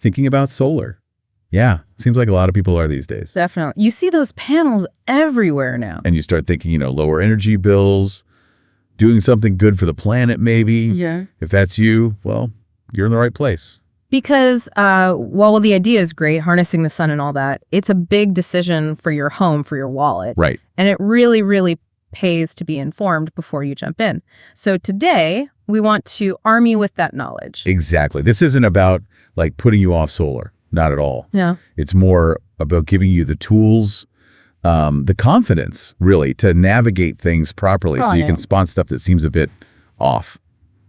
thinking about solar. Yeah, seems like a lot of people are these days. Definitely. You see those panels everywhere now. And you start thinking, lower energy bills, doing something good for the planet maybe. Yeah. If that's you, well, you're in the right place. Because while the idea is great, harnessing the sun and all that, it's a big decision for your home, for your wallet. Right. And it really, really pays to be informed before you jump in. So today, we want to arm you with that knowledge. Exactly. This isn't about putting you off solar. Not at all. Yeah. It's more about giving you the tools, the confidence, really, to navigate things properly so you can spot stuff that seems a bit off.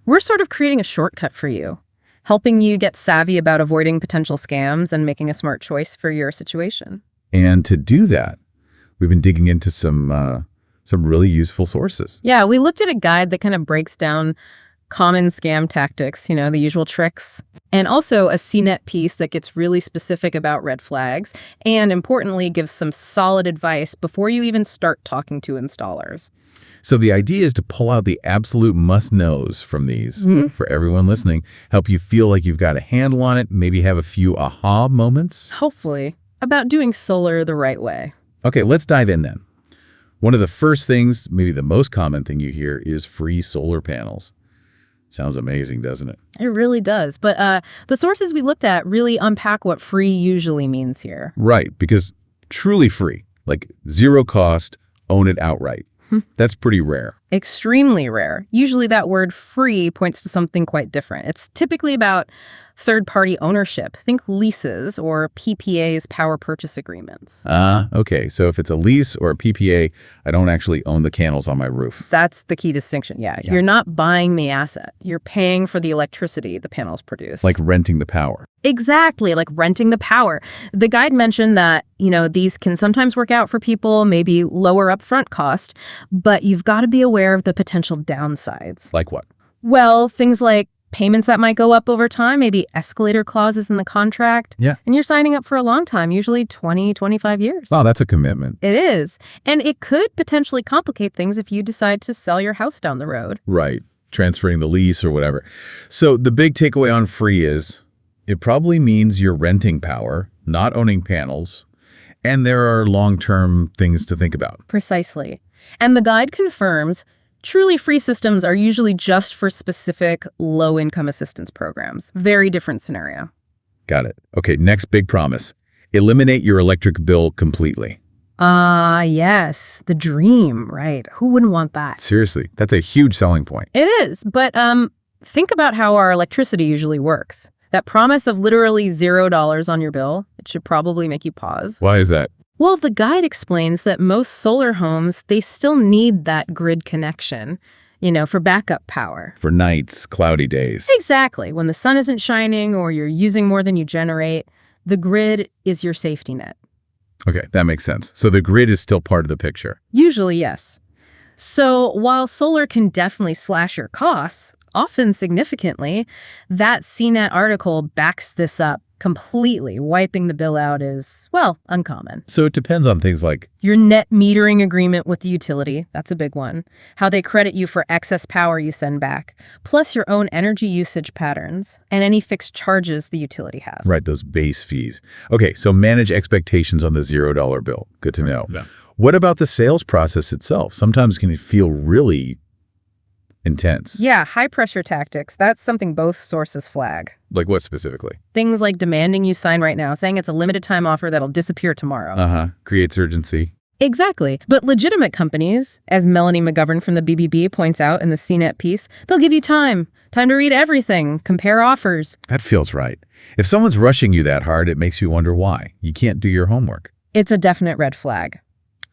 We're sort of creating a shortcut for you, helping you get savvy about avoiding potential scams and making a smart choice for your situation. And to do that, we've been digging into some really useful sources. Yeah, we looked at a guide that kind of breaks down common scam tactics, the usual tricks, and also a CNET piece that gets really specific about red flags and, importantly, gives some solid advice before you even start talking to installers. So the idea is to pull out the absolute must-knows from these for everyone listening, help you feel like you've got a handle on it, maybe have a few aha moments. Hopefully, about doing solar the right way. Okay, let's dive in then. One of the first things, maybe the most common thing you hear, is free solar panels. Sounds amazing, doesn't it? It really does. But the sources we looked at really unpack what free usually means here. Right, because truly free, like zero cost, own it outright. That's pretty rare. Extremely rare. Usually that word free points to something quite different. It's typically about third-party ownership. Think leases or PPAs, power purchase agreements. Okay. So if it's a lease or a PPA, I don't actually own the panels on my roof. That's the key distinction, yeah. You're not buying the asset. You're paying for the electricity the panels produce. Like renting the power. Exactly, like renting the power. The guide mentioned that, these can sometimes work out for people, maybe lower upfront cost, but you've got to be aware of the potential downsides. Like what? Well, things like payments that might go up over time, maybe escalator clauses in the contract. Yeah. And you're signing up for a long time, usually 20, 25 years. Wow, that's a commitment. It is. And it could potentially complicate things if you decide to sell your house down the road. Right. Transferring the lease or whatever. So the big takeaway on free is it probably means you're renting power, not owning panels, and there are long-term things to think about. Precisely. And the guide confirms truly free systems are usually just for specific low-income assistance programs. Very different scenario. Got it. Okay, next big promise. Eliminate your electric bill completely. Yes. The dream, right? Who wouldn't want that? Seriously, that's a huge selling point. It is. But think about how our electricity usually works. That promise of literally $0 on your bill, it should probably make you pause. Why is that? Well, the guide explains that most solar homes, they still need that grid connection, for backup power. For nights, cloudy days. Exactly. When the sun isn't shining or you're using more than you generate, the grid is your safety net. Okay, that makes sense. So the grid is still part of the picture. Usually, yes. So while solar can definitely slash your costs, often significantly, that CNET article backs this up completely. Wiping the bill out is, uncommon. So it depends on things like your net metering agreement with the utility, that's a big one, how they credit you for excess power you send back, plus your own energy usage patterns and any fixed charges the utility has. Right, those base fees. Okay, so manage expectations on the $0 bill. Good to know. Yeah. What about the sales process itself? Sometimes it can feel really intense. Yeah, high-pressure tactics. That's something both sources flag. Like what specifically? Things like demanding you sign right now, saying it's a limited-time offer that'll disappear tomorrow. Creates urgency. Exactly. But legitimate companies, as Melanie McGovern from the BBB points out in the CNET piece, they'll give you time to read everything, compare offers. That feels right. If someone's rushing you that hard, it makes you wonder why. You can't do your homework. It's a definite red flag.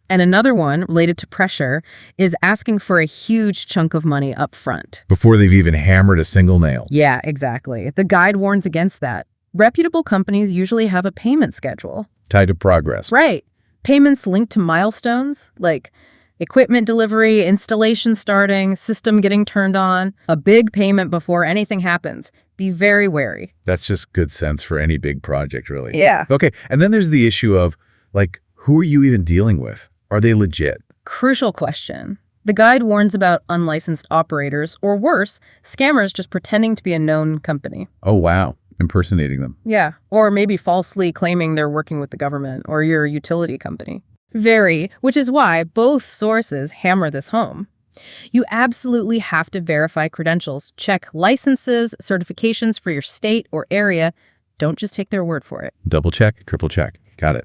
And another one, related to pressure, is asking for a huge chunk of money up front. Before they've even hammered a single nail. Yeah, exactly. The guide warns against that. Reputable companies usually have a payment schedule. Tied to progress. Right. Payments linked to milestones, like equipment delivery, installation starting, system getting turned on. A big payment before anything happens. Be very wary. That's just good sense for any big project, really. Yeah. Okay, and then there's the issue of, who are you even dealing with? Are they legit? Crucial question. The guide warns about unlicensed operators, or worse, scammers just pretending to be a known company. Oh, wow. impersonating them. Yeah, or maybe falsely claiming they're working with the government or your utility company. Very, which is why both sources hammer this home. You absolutely have to verify credentials, check licenses, certifications for your state or area. Don't just take their word for it. Double check, triple check. Got it.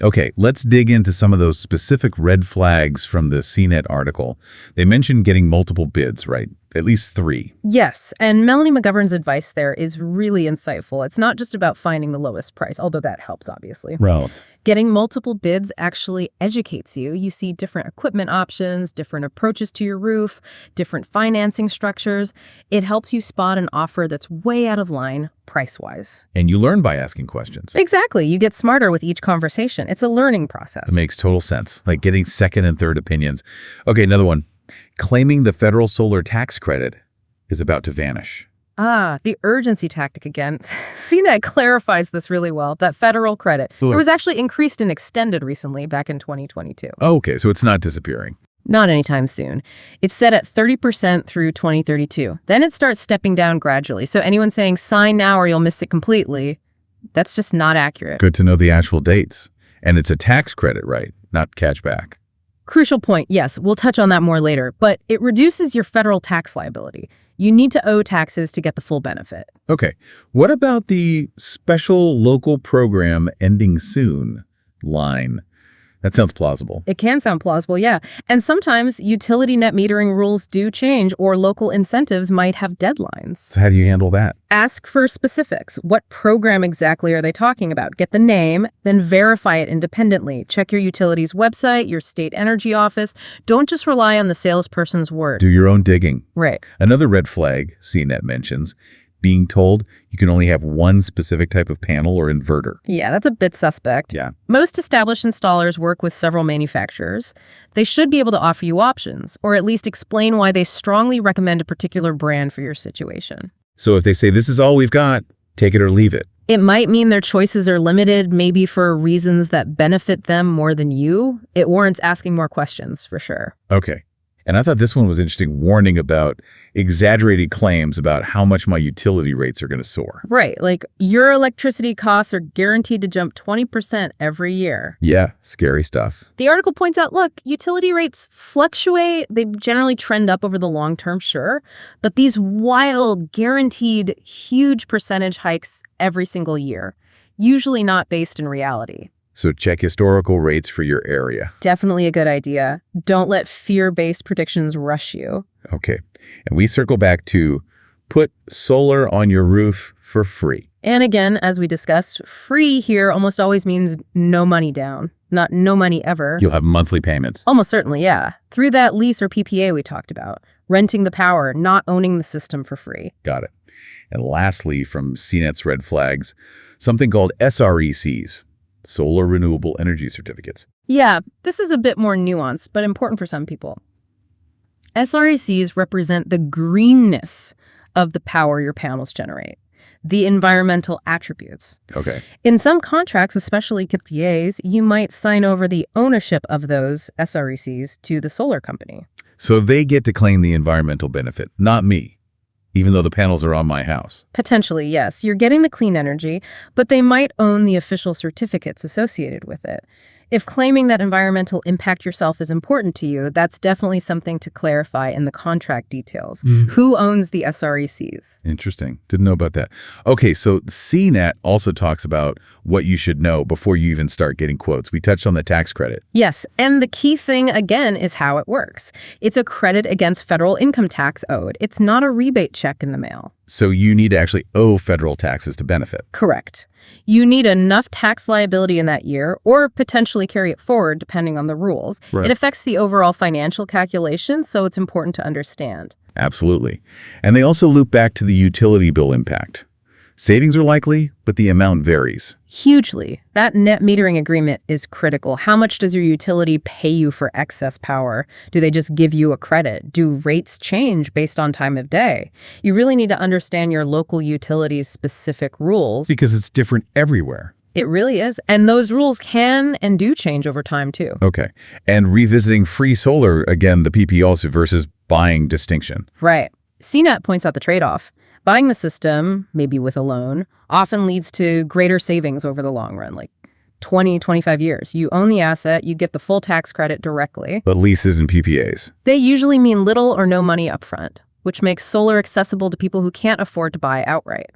Okay, let's dig into some of those specific red flags from the CNET article. They mentioned getting multiple bids, right? At least 3. Yes, and Melanie McGovern's advice there is really insightful. It's not just about finding the lowest price, although that helps, obviously. Right. Getting multiple bids actually educates you. You see different equipment options, different approaches to your roof, different financing structures. It helps you spot an offer that's way out of line price-wise. And you learn by asking questions. Exactly. You get smarter with each conversation. It's a learning process. It makes total sense, like getting second and third opinions. Okay, another one. Claiming the federal solar tax credit is about to vanish. The urgency tactic again. CNET clarifies this really well, that federal credit. Cool. It was actually increased and extended recently back in 2022. Okay, so it's not disappearing. Not anytime soon. It's set at 30% through 2032. Then it starts stepping down gradually. So anyone saying sign now or you'll miss it completely, that's just not accurate. Good to know the actual dates. And it's a tax credit, right? Not cashback. Crucial point, yes. We'll touch on that more later. But it reduces your federal tax liability. You need to owe taxes to get the full benefit. Okay. What about the special local program ending soon line? That sounds plausible. It can sound plausible, yeah. And sometimes utility net metering rules do change or local incentives might have deadlines. So how do you handle that? Ask for specifics. What program exactly are they talking about? Get the name, then verify it independently. Check your utility's website, your state energy office. Don't just rely on the salesperson's word. Do your own digging. Right. Another red flag CNET mentions, being told you can only have one specific type of panel or inverter. Yeah, that's a bit suspect. Yeah. Most established installers work with several manufacturers. They should be able to offer you options, or at least explain why they strongly recommend a particular brand for your situation. So if they say, this is all we've got, take it or leave it. It might mean their choices are limited, maybe for reasons that benefit them more than you. It warrants asking more questions, for sure. Okay. And I thought this one was interesting, warning about exaggerated claims about how much my utility rates are going to soar. Right, like your electricity costs are guaranteed to jump 20% every year. Yeah, scary stuff. The article points out, look, utility rates fluctuate. They generally trend up over the long term, sure. But these wild, guaranteed, huge percentage hikes every single year, usually not based in reality. So check historical rates for your area. Definitely a good idea. Don't let fear-based predictions rush you. Okay. And we circle back to put solar on your roof for free. And again, as we discussed, free here almost always means no money down, not no money ever. You'll have monthly payments. Almost certainly, yeah. Through that lease or PPA we talked about. Renting the power, not owning the system for free. Got it. And lastly, from CNET's red flags, something called SRECs. Solar Renewable Energy Certificates. Yeah, this is a bit more nuanced, but important for some people. SRECs represent the greenness of the power your panels generate, the environmental attributes. Okay. In some contracts, especially PPAs, you might sign over the ownership of those SRECs to the solar company. So they get to claim the environmental benefit, not me, even though the panels are on my house. Potentially, yes. You're getting the clean energy, but they might own the official certificates associated with it. If claiming that environmental impact yourself is important to you, that's definitely something to clarify in the contract details. Who owns the SRECs? Interesting. Didn't know about that. Okay, so CNET also talks about what you should know before you even start getting quotes. We touched on the tax credit. Yes, and the key thing, again, is how it works. It's a credit against federal income tax owed. It's not a rebate check in the mail. So you need to actually owe federal taxes to benefit. Correct. You need enough tax liability in that year, or potentially carry it forward depending on the rules. Right. It affects the overall financial calculation, so it's important to understand. Absolutely. And they also loop back to the utility bill impact. Savings are likely, but the amount varies. Hugely. That net metering agreement is critical. How much does your utility pay you for excess power? Do they just give you a credit? Do rates change based on time of day? You really need to understand your local utility's specific rules. Because it's different everywhere. It really is. And those rules can and do change over time, too. Okay. And revisiting free solar, again, the PP also versus buying distinction. Right. CNET points out the trade-off. Buying the system, maybe with a loan, often leads to greater savings over the long run, like 20, 25 years. You own the asset, you get the full tax credit directly. But leases and PPAs. They usually mean little or no money upfront, which makes solar accessible to people who can't afford to buy outright.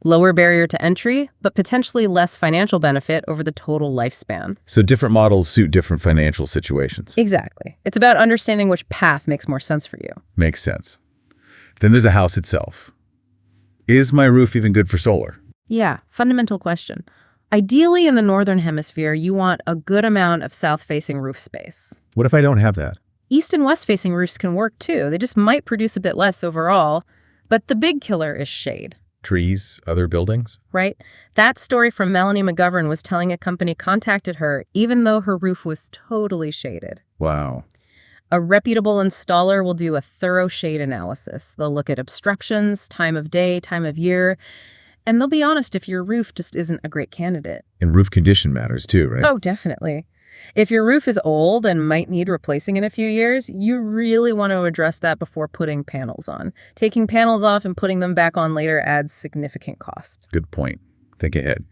Lower barrier to entry, but potentially less financial benefit over the total lifespan. So different models suit different financial situations. Exactly. It's about understanding which path makes more sense for you. Makes sense. Then there's a house itself. Is my roof even good for solar? Yeah, fundamental question. Ideally, in the northern hemisphere, you want a good amount of south-facing roof space. What if I don't have that? East and west-facing roofs can work too. They just might produce a bit less overall, but the big killer is shade. Trees, other buildings? Right? That story from Melanie McGovern was telling a company contacted her even though her roof was totally shaded. Wow. A reputable installer will do a thorough shade analysis. They'll look at obstructions, time of day, time of year, and they'll be honest if your roof just isn't a great candidate. And roof condition matters too, right? Oh, definitely. If your roof is old and might need replacing in a few years, you really want to address that before putting panels on. Taking panels off and putting them back on later adds significant cost. Good point. Think ahead.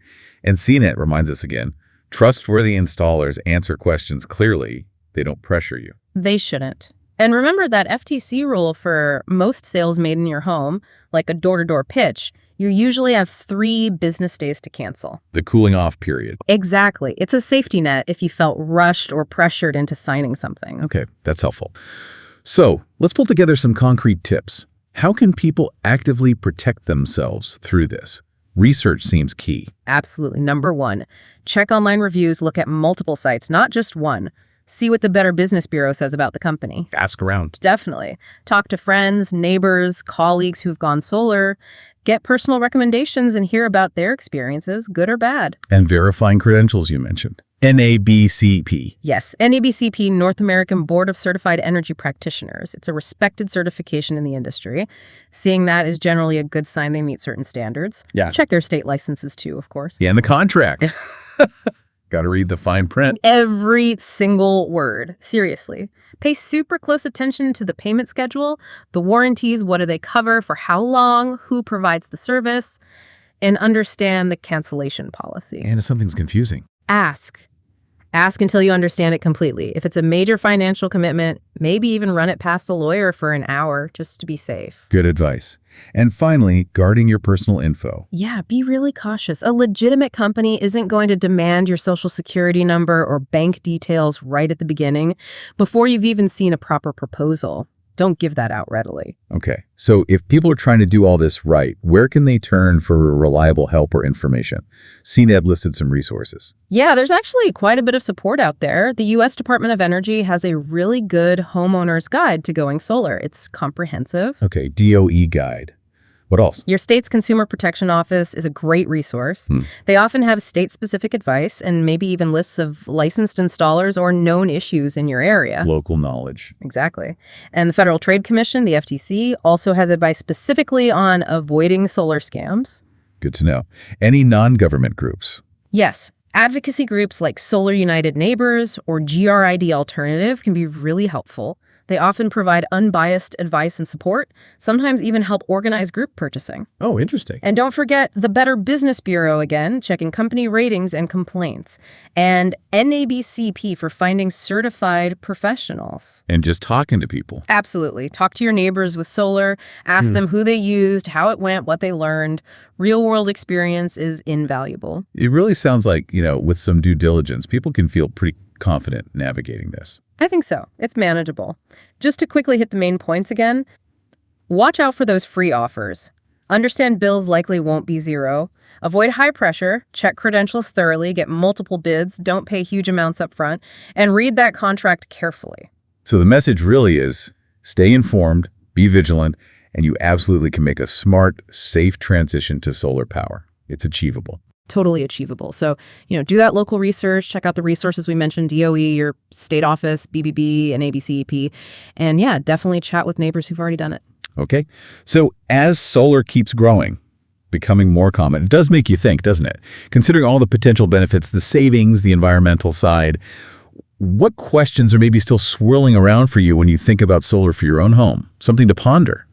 And CNET reminds us again, trustworthy installers answer questions clearly. They don't pressure you. They shouldn't. And remember that FTC rule for most sales made in your home, like a door-to-door pitch, you usually have 3 business days to cancel. The cooling off period. Exactly. It's a safety net if you felt rushed or pressured into signing something. Okay, that's helpful. So let's pull together some concrete tips. How can people actively protect themselves through this? Research seems key. Absolutely. Number 1, check online reviews, look at multiple sites, not just one. See what the Better Business Bureau says about the company. Ask around. Definitely. Talk to friends, neighbors, colleagues who've gone solar. Get personal recommendations and hear about their experiences, good or bad. And verifying credentials you mentioned. NABCP. Yes, NABCP, North American Board of Certified Energy Practitioners. It's a respected certification in the industry. Seeing that is generally a good sign they meet certain standards. Yeah. Check their state licenses too, of course. Yeah, and the contract. Got to read the fine print. Every single word. Seriously. Pay super close attention to the payment schedule, the warranties, what do they cover, for how long, who provides the service, and understand the cancellation policy. And if something's confusing. Ask. Ask until you understand it completely. If it's a major financial commitment, maybe even run it past a lawyer for an hour just to be safe. Good advice. And finally, guarding your personal info. Yeah, be really cautious. A legitimate company isn't going to demand your social security number or bank details right at the beginning before you've even seen a proper proposal. Don't give that out readily. Okay, so if people are trying to do all this right, where can they turn for reliable help or information? CNED listed some resources. Yeah, there's actually quite a bit of support out there. The U.S. Department of Energy has a really good homeowner's guide to going solar. It's comprehensive. Okay, DOE guide. What else? Your state's Consumer Protection Office is a great resource. They often have state-specific advice and maybe even lists of licensed installers or known issues in your area. Local knowledge. Exactly. And the Federal Trade Commission, the FTC, also has advice specifically on avoiding solar scams. Good to know. Any non-government groups? Yes. Advocacy groups like Solar United Neighbors or GRID Alternative can be really helpful. They often provide unbiased advice and support, sometimes even help organize group purchasing. Oh, interesting. And don't forget the Better Business Bureau again, checking company ratings and complaints. And NABCP for finding certified professionals. And just talking to people. Absolutely. Talk to your neighbors with solar, ask them who they used, how it went, what they learned. Real-world experience is invaluable. It really sounds like, with some due diligence, people can feel pretty confident navigating this. I think so. It's manageable. Just to quickly hit the main points again, watch out for those free offers. Understand bills likely won't be zero. Avoid high pressure. Check credentials thoroughly. Get multiple bids. Don't pay huge amounts up front. And read that contract carefully. So the message really is stay informed, be vigilant, and you absolutely can make a smart, safe transition to solar power. It's achievable. Totally achievable. So, do that local research, check out the resources we mentioned, DOE, your state office, BBB, and ABCEP. And yeah, definitely chat with neighbors who've already done it. Okay. So as solar keeps growing, becoming more common, it does make you think, doesn't it? Considering all the potential benefits, the savings, the environmental side, what questions are maybe still swirling around for you when you think about solar for your own home? Something to ponder.